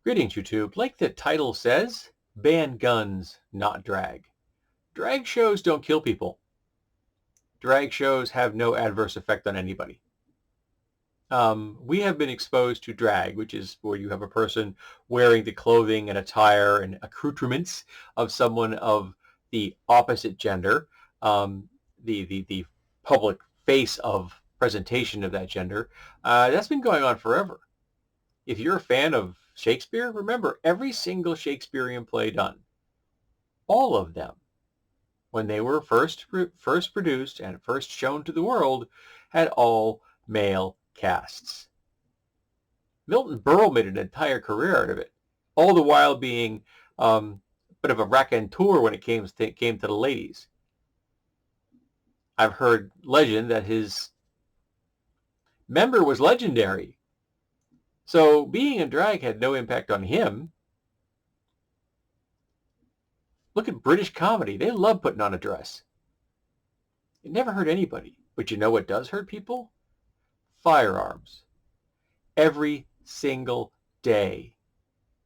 Greetings, YouTube. Like the title says, ban guns, not drag. Drag shows don't kill people. Drag shows have no adverse effect on anybody. We have been exposed to drag, which is where you have a person wearing the clothing and attire and accoutrements of someone of the opposite gender, the public face of presentation of that gender. That's been going on forever. If you're a fan of Shakespeare, remember every single Shakespearean play done, all of them, when they were first produced and first shown to the world, had all male casts. Milton Berle made an entire career out of it, all the while being a bit of a raconteur when it came to the ladies. I've heard legend that his member was legendary. So being in drag had no impact on him. Look at British comedy. They love putting on a dress. It never hurt anybody. But you know what does hurt people? Firearms. Every single day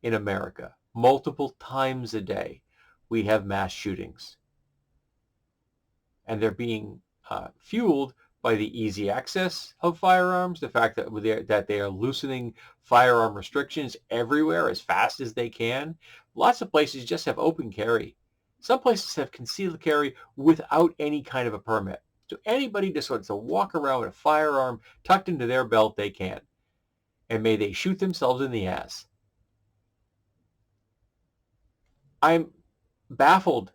in America, multiple times a day, we have mass shootings. And they're being fueled by the easy access of firearms, the fact that they are loosening firearm restrictions everywhere as fast as they can. Lots of places just have open carry. Some places have concealed carry without any kind of a permit. So anybody just wants to walk around with a firearm tucked into their belt, they can. And may they shoot themselves in the ass. I'm baffled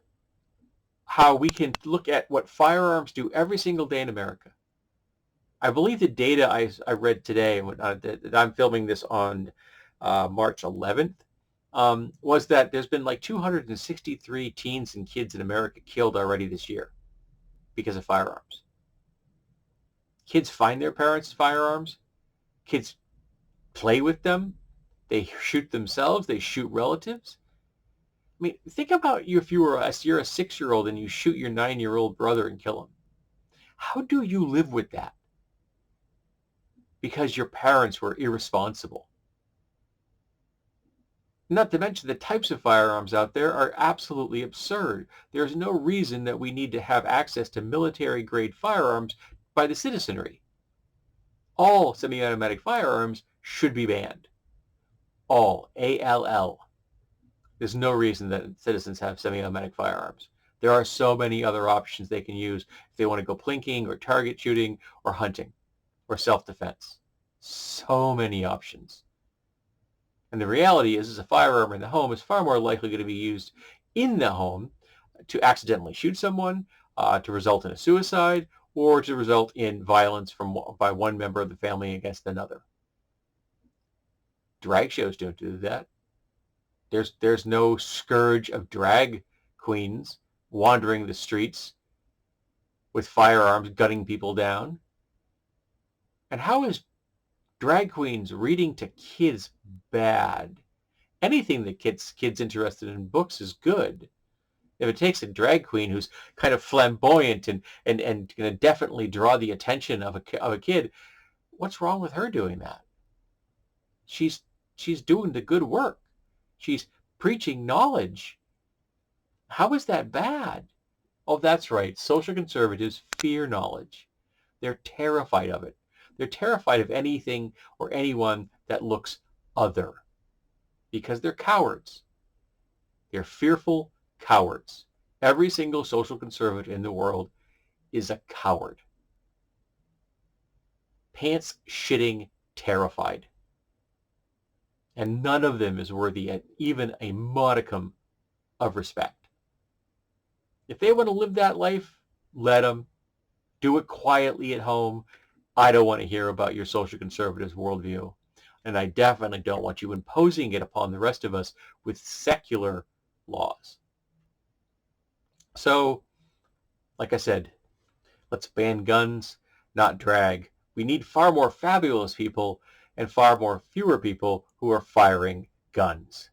how we can look at what firearms do every single day in America. I believe the data I read today, that I'm filming this on March 11th, was that there's been like 263 teens and kids in America killed already this year because of firearms. Kids find their parents' firearms. Kids play with them. They shoot themselves. They shoot relatives. I mean, think about you if you're a 6-year-old and you shoot your 9-year-old brother and kill him. How do you live with that? Because your parents were irresponsible. Not to mention the types of firearms out there are absolutely absurd. There's no reason that we need to have access to military-grade firearms by the citizenry. All semi-automatic firearms should be banned. All. A-L-L. There's no reason that citizens have semi-automatic firearms. There are so many other options they can use if they want to go plinking or target shooting or hunting or self-defense. So many options. And the reality is a firearm in the home is far more likely going to be used in the home to accidentally shoot someone, to result in a suicide, or to result in violence by one member of the family against another. Drag shows don't do that. There's no scourge of drag queens wandering the streets with firearms gunning people down. And how is drag queens reading to kids bad? Anything that gets kids interested in books is good. If it takes a drag queen who's kind of flamboyant and going to definitely draw the attention of a kid, what's wrong with her doing that? She's doing the good work. She's preaching knowledge. How is that bad? Oh, that's right. Social conservatives fear knowledge. They're terrified of it. They're terrified of anything or anyone that looks other because they're cowards. They're fearful cowards. Every single social conservative in the world is a coward. Pants shitting terrified. And none of them is worthy at even a modicum of respect. If they want to live that life, let them. Do it quietly at home. I don't want to hear about your social conservatives' worldview. And I definitely don't want you imposing it upon the rest of us with secular laws. So, like I said, let's ban guns, not drag. We need far more fabulous people and far fewer people who are firing guns.